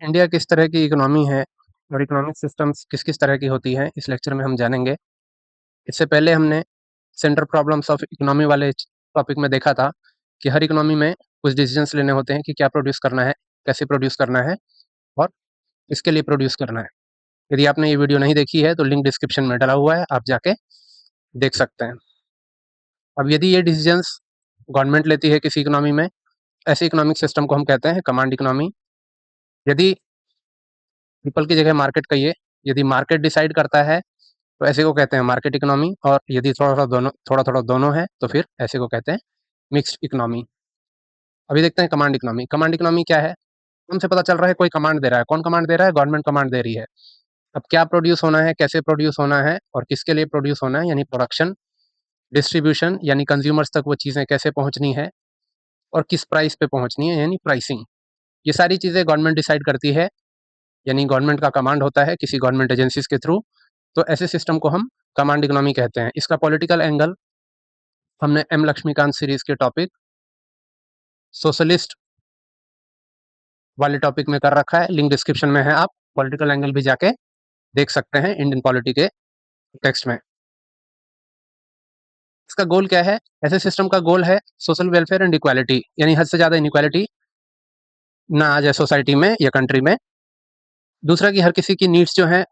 India किस तरह की इकोनॉमी है और इकोनॉमिक सिस्टम्स किस किस तरह की होती हैं, इस लेक्चर में हम जानेंगे। इससे पहले हमने सेंट्रल प्रॉब्लम्स ऑफ इकोनॉमी वाले टॉपिक में देखा था कि हर इकोनॉमी में कुछ डिसीजंस लेने होते हैं कि क्या प्रोड्यूस करना है, कैसे प्रोड्यूस करना है और किसके लिए प्रोड्यूस करना है। यदि आपने ये वीडियो नहीं देखी है तो लिंक डिस्क्रिप्शन में डला हुआ है, आप जाके देख सकते हैं। अब यदि ये डिसीजंस गवर्नमेंट लेती है किसी इकोनॉमी में, ऐसे इकोनॉमिक सिस्टम को हम कहते हैं कमांड इकोनॉमी। यदि पीपल की जगह मार्केट कहिए, यदि मार्केट डिसाइड करता है तो ऐसे को कहते हैं मार्केट इकोनॉमी, और यदि थोड़ा थोड़ा दोनों है तो फिर ऐसे को कहते हैं मिक्स्ड इकोनॉमी। अभी देखते हैं कमांड इकोनॉमी। कमांड इकोनॉमी क्या है? हमसे पता चल रहा है कोई कमांड दे रहा है। कौन कमांड दे रहा है? गवर्नमेंट कमांड दे रही है। अब क्या प्रोड्यूस होना है, कैसे प्रोड्यूस होना है और किसके लिए प्रोड्यूस होना है, यानी प्रोडक्शन, डिस्ट्रीब्यूशन यानी कंज्यूमर्स तक वो चीज़ें कैसे पहुंचनी है और किस प्राइस पे पहुंचनी है यानी प्राइसिंग, ये सारी चीज़ें गवर्नमेंट डिसाइड करती है। यानी गवर्नमेंट का कमांड होता है किसी गवर्नमेंट एजेंसीज के थ्रू। तो ऐसे सिस्टम को हम कमांड इकोनॉमी कहते हैं। इसका पॉलिटिकल एंगल हमने एम लक्ष्मीकांत सीरीज के टॉपिक सोशलिस्ट वाले टॉपिक में कर रखा है, लिंक डिस्क्रिप्शन में है, आप पॉलिटिकल एंगल भी जाके देख सकते हैं इंडियन पॉलिटी के टेक्स्ट में। इसका गोल क्या है? ऐसे सिस्टम का गोल है सोशल वेलफेयर एंड इक्वालिटी, यानी हद से ज़्यादा इनइक्वालिटी ना आ जाए सोसाइटी में या कंट्री में। दूसरा कि हर किसी की नीड्स जो है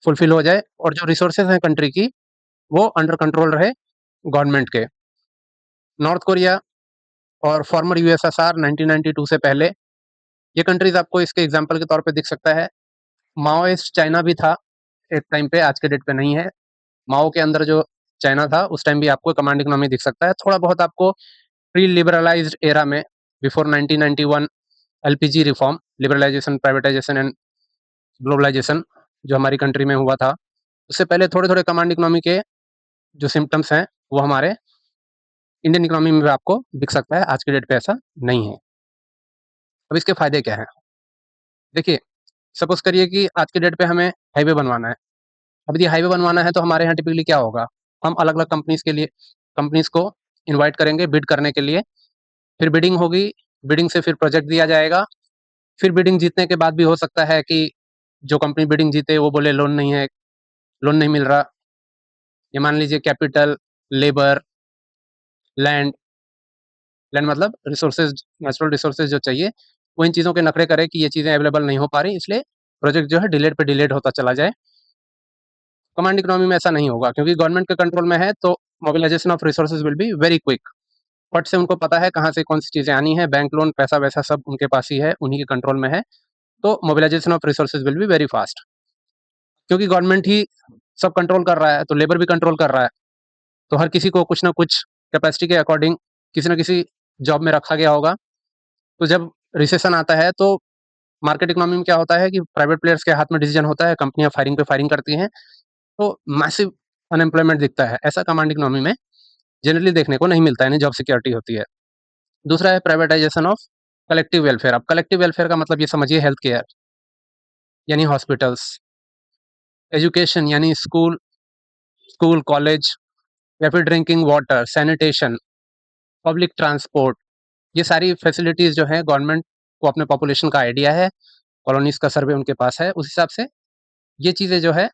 फुलफिल हो जाए और जो रिसोर्सेज हैं कंट्री की वो अंडर कंट्रोल रहे गवर्नमेंट के। नॉर्थ कोरिया और फॉर्मर यूएसएसआर 1992 से पहले, ये कंट्रीज आपको इसके एग्जाम्पल के तौर पे दिख सकता है। माओइस्ट चाइना भी था एक टाइम पे, आज के डेट पे नहीं है। माओ के अंदर जो चाइना था उस टाइम भी आपको कमांड इकोनॉमी दिख सकता है। थोड़ा बहुत आपको प्री लिबरलाइज्ड एरा में, before 1991 LPG reform, liberalisation, privatisation and globalisation जो हमारी कंट्री में हुआ था, उससे पहले थोड़े थोड़े कमांड इकोनॉमी के जो सिम्टम्स हैं वो हमारे इंडियन इकोनॉमी में भी आपको दिख सकता है। आज के डेट पे ऐसा नहीं है। अब इसके फायदे क्या हैं? देखिए, सपोज करिए कि आज के डेट पे हमें हाईवे बनवाना है। अब यदि हाईवे बनवाना है तो हमारे यहाँ टिपिकली क्या होगा, हम अलग अलग कंपनीज को इनवाइट करेंगे बिड करने के लिए। फिर बिडिंग होगी, बिडिंग से फिर प्रोजेक्ट दिया जाएगा। फिर बिडिंग जीतने के बाद भी हो सकता है कि जो कंपनी बिडिंग जीते वो बोले लोन नहीं है, लोन नहीं मिल रहा। ये मान लीजिए कैपिटल, लेबर, लैंड, लैंड मतलब रिसोर्सेज, नेचुरल रिसोर्सेज जो चाहिए, वो इन चीज़ों के नखरे करे कि ये चीज़ें अवेलेबल नहीं हो पा रही, इसलिए प्रोजेक्ट जो है डिलेड पे डिलेड होता चला जाए। कमांड इकोनॉमी में ऐसा नहीं होगा क्योंकि गवर्नमेंट के कंट्रोल में है, तो mobilisation of resources will be very quick. फट से उनको पता है कहाँ से कौन सी चीज़ें आनी है, बैंक लोन, पैसा वैसा सब उनके पास ही है, उन्हीं के कंट्रोल में है। तो mobilisation of resources will be very fast. क्योंकि गवर्नमेंट ही सब कंट्रोल कर रहा है तो लेबर भी कंट्रोल कर रहा है, तो हर किसी को कुछ ना कुछ कैपेसिटी के अकॉर्डिंग किसी ना किसी जॉब में रखा गया होगा। तो जब रिसेशन आता है तो मार्केट इकोनॉमी में क्या होता है कि प्राइवेट प्लेयर्स के हाथ में डिसीजन होता है, कंपनियां फायरिंग पे फायरिंग करती हैं, तो मैसिव अनएम्प्लॉयमेंट दिखता है। ऐसा कमांड इकोनॉमी में जनरली देखने को नहीं मिलता है, यानी जॉब सिक्योरिटी होती है। दूसरा है प्राइवेटाइजेशन ऑफ कलेक्टिव वेलफेयर। अब कलेक्टिव वेलफेयर का मतलब ये समझिए हेल्थ केयर यानी हॉस्पिटल्स, एजुकेशन यानी स्कूल, कॉलेज या फिर drinking water, sanitation, public transport, ये सारी फैसिलिटीज़ जो हैं गवर्नमेंट को अपने पॉपुलेशन का आइडिया है, कॉलोनीज़ का सर्वे उनके पास है, उस हिसाब से ये चीज़ें जो है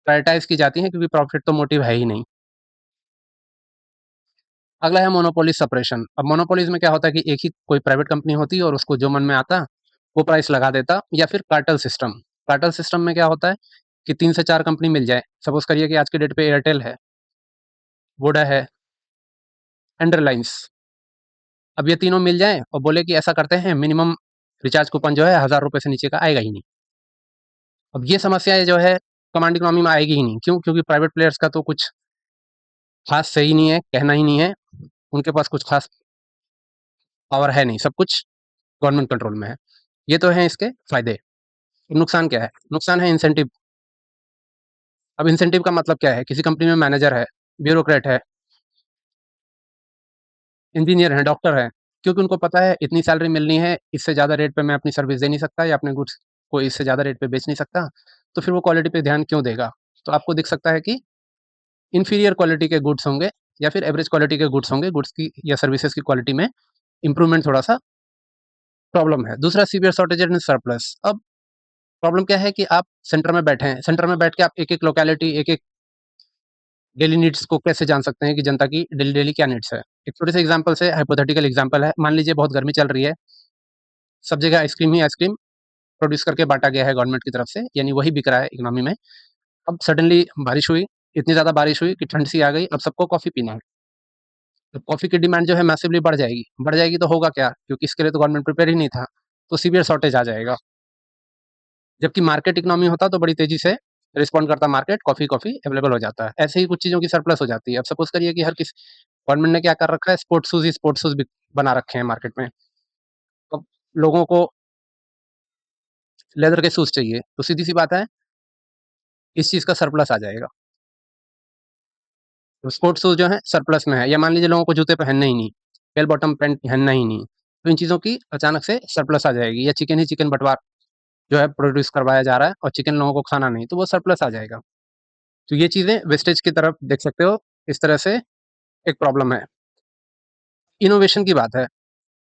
प्रायोरिटाइज़ की जाती हैं क्योंकि प्रॉफिट तो मोटिव है ही नहीं। अगला है मोनोपोली सेपरेशन। अब मोनोपोलीज़ में क्या होता है कि एक ही कोई प्राइवेट कंपनी होती है और उसको जो मन में आता वो प्राइस लगा देता, या फिर कार्टेल सिस्टम। कार्टेल सिस्टम में क्या होता है कि 3 से 4 कंपनी मिल जाए। सपोज़ करिए कि आज के डेट पे एयरटेल है, वोडा है एंड रिलायंस। अब ये तीनों मिल जाएँ और बोले कि ऐसा करते हैं मिनिमम रिचार्ज कूपन जो है ₹1000 से नीचे का आएगा ही नहीं। अब ये समस्या जो है कमांड इकोनॉमी में आएगी ही नहीं। क्यों? क्योंकि प्राइवेट प्लेयर्स का तो कुछ ख़ास सही नहीं है, कहना ही नहीं है। उनके पास कुछ ख़ास पावर है नहीं, सब कुछ गवर्नमेंट कंट्रोल में है। ये तो हैं इसके फ़ायदे। नुकसान क्या है? नुकसान है इंसेंटिव। अब इंसेंटिव का मतलब क्या है? किसी कंपनी में मैनेजर है, ब्यूरोक्रेट है, इंजीनियर है, डॉक्टर है, क्योंकि उनको पता है इतनी सैलरी मिलनी है, इससे ज़्यादा रेट पे मैं अपनी सर्विस दे नहीं सकता या अपने गुड्स को इससे ज़्यादा रेट पे बेच नहीं सकता, तो फिर वो क्वालिटी पे ध्यान क्यों देगा? तो आपको दिख सकता है कि इन्फीरियर क्वालिटी के गुड्स होंगे या फिर एवरेज क्वालिटी के गुड्स होंगे, गुड्स की या सर्विसेज की क्वालिटी में इम्प्रूवमेंट थोड़ा-सा प्रॉब्लम है। दूसरा सीवियर शॉर्टेज एंड सरप्लस। अब प्रॉब्लम क्या है कि आप सेंटर में बैठे हैं, सेंटर में बैठ के आप एक-एक लोकेलिटी, एक-एक डेली नीड्स को कैसे जान सकते हैं कि जनता की डेली-डेली क्या नीड्स है? एक छोटे से एग्ज़ाम्पल से हाइपोथेटिकल एग्ज़ाम्पल है, मान लीजिए बहुत गर्मी चल रही है, सब जगह आइसक्रीम ही आइसक्रीम प्रोड्यूस करके बाँटा गया है गवर्नमेंट की तरफ से, यानी वही बिक रहा है इकोनॉमी में। अब सडनली बारिश हुई, इतनी ज़्यादा बारिश हुई कि ठंड सी आ गई, अब सबको कॉफ़ी पीना है। तो कॉफ़ी की डिमांड जो है मैसिवली बढ़ जाएगी तो होगा क्या? क्योंकि इसके लिए तो गवर्नमेंट प्रिपेयर ही नहीं था, तो सीवियर शॉर्टेज आ जाएगा। जबकि मार्केट इकोनॉमी होता तो बड़ी तेज़ी से रिस्पॉन्ड करता मार्केट, कॉफ़ी अवेलेबल हो जाता है। ऐसे ही कुछ चीज़ों की सरप्लस हो जाती है। अब सपोज़ करिए कि हर किसी गवर्नमेंट ने क्या कर रखा है, स्पोर्ट्स शूज़ बिक बना रखे हैं मार्केट में। अब लोगों को लेदर के शूज़ चाहिए, तो सीधी-सी बात है, इस चीज़ का सरप्लस आ जाएगा। तो स्पोर्ट्स शूज़ जो हैं सरप्लस में है, या मान लीजिए लोगों को जूते पहनने ही नहीं, बेल बॉटम पैंट पहनना ही नहीं, तो इन चीज़ों की अचानक से सरप्लस आ जाएगी, या चिकन ही चिकन बँटवार जो है प्रोड्यूस करवाया जा रहा है और चिकन लोगों को खाना नहीं, तो वो सरप्लस आ जाएगा। तो ये चीज़ें वेस्टेज की तरफ देख सकते हो, इस तरह से एक प्रॉब्लम है। इनोवेशन की बात है,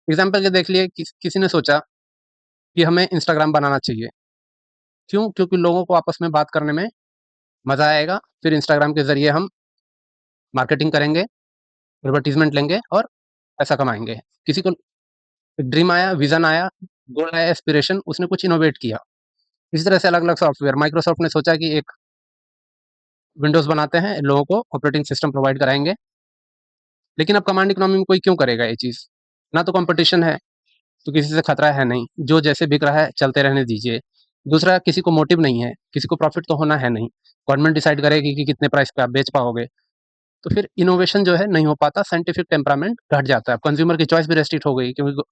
एग्ज़ाम्पल के देख लिए किसी ने सोचा कि हमें इंस्टाग्राम बनाना चाहिए। क्यों? क्योंकि लोगों को आपस में बात करने में मज़ा आएगा, फिर इंस्टाग्राम के ज़रिए हम मार्केटिंग करेंगे, एडवर्टाइज़मेंट लेंगे और पैसा कमाएँगे। किसी को एक ड्रीम आया, विज़न आया, गोल आया, एस्पिरेशन, उसने कुछ इनोवेट किया। इसी तरह से अलग-अलग सॉफ्टवेयर, माइक्रोसॉफ्ट ने सोचा कि एक विंडोज़ बनाते हैं, लोगों को ऑपरेटिंग सिस्टम प्रोवाइड कराएँगे। लेकिन अब कमांड इकोनॉमी में कोई क्यों करेगा ये चीज़? ना तो कॉम्पिटिशन है, तो किसी से खतरा है नहीं, जो जैसे बिक रहा है चलते रहने दीजिए। दूसरा, किसी को मोटिव नहीं है, किसी को प्रॉफ़िट तो होना है नहीं। गवर्नमेंट डिसाइड करेगी कि कितने प्राइस पे आप बेच पाओगे, तो फिर इनोवेशन जो है नहीं हो पाता, साइंटिफिक टेम्परामेंट घट जाता है। कंज्यूमर की चॉइस भी रेस्ट्रिक्ट हो गई, क्योंकि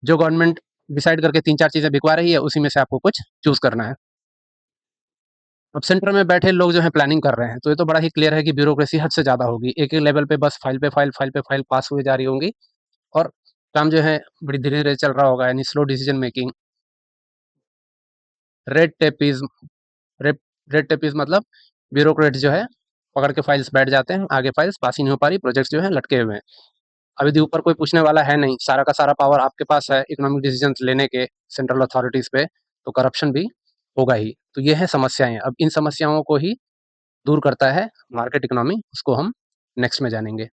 जो गवर्नमेंट डिसाइड करके 3-4 चीज़ें बिकवा रही है, उसी में से आपको कुछ चूज़ करना है। अब सेंटर में बैठे लोग जो हैं प्लानिंग कर रहे हैं, तो ये तो बड़ा ही क्लियर है कि ब्यूरोक्रेसी हद से ज़्यादा होगी। एक-एक लेवल पे बस फाइल पे फाइल पास हुए जा रही होंगी, और काम जो है बड़ी धीरे-धीरे चल रहा होगा, यानी slow decision making. Red tapism red red tapism मतलब ब्यूरोक्रेट्स जो है पकड़ के फाइल्स बैठ जाते हैं, आगे फाइल्स पास ही नहीं हो पा रही, प्रोजेक्ट्स जो हैं लटके हुए हैं। अब यदि ऊपर कोई पूछने वाला है नहीं, सारा का सारा पावर आपके पास है इकोनॉमिक डिसीजंस लेने के सेंट्रल अथॉरिटीज़ पे, तो करप्शन भी होगा ही। तो ये हैं समस्याएँ। अब इन समस्याओं को ही दूर करता है मार्केट इकोनॉमी, उसको हम नेक्स्ट में जानेंगे।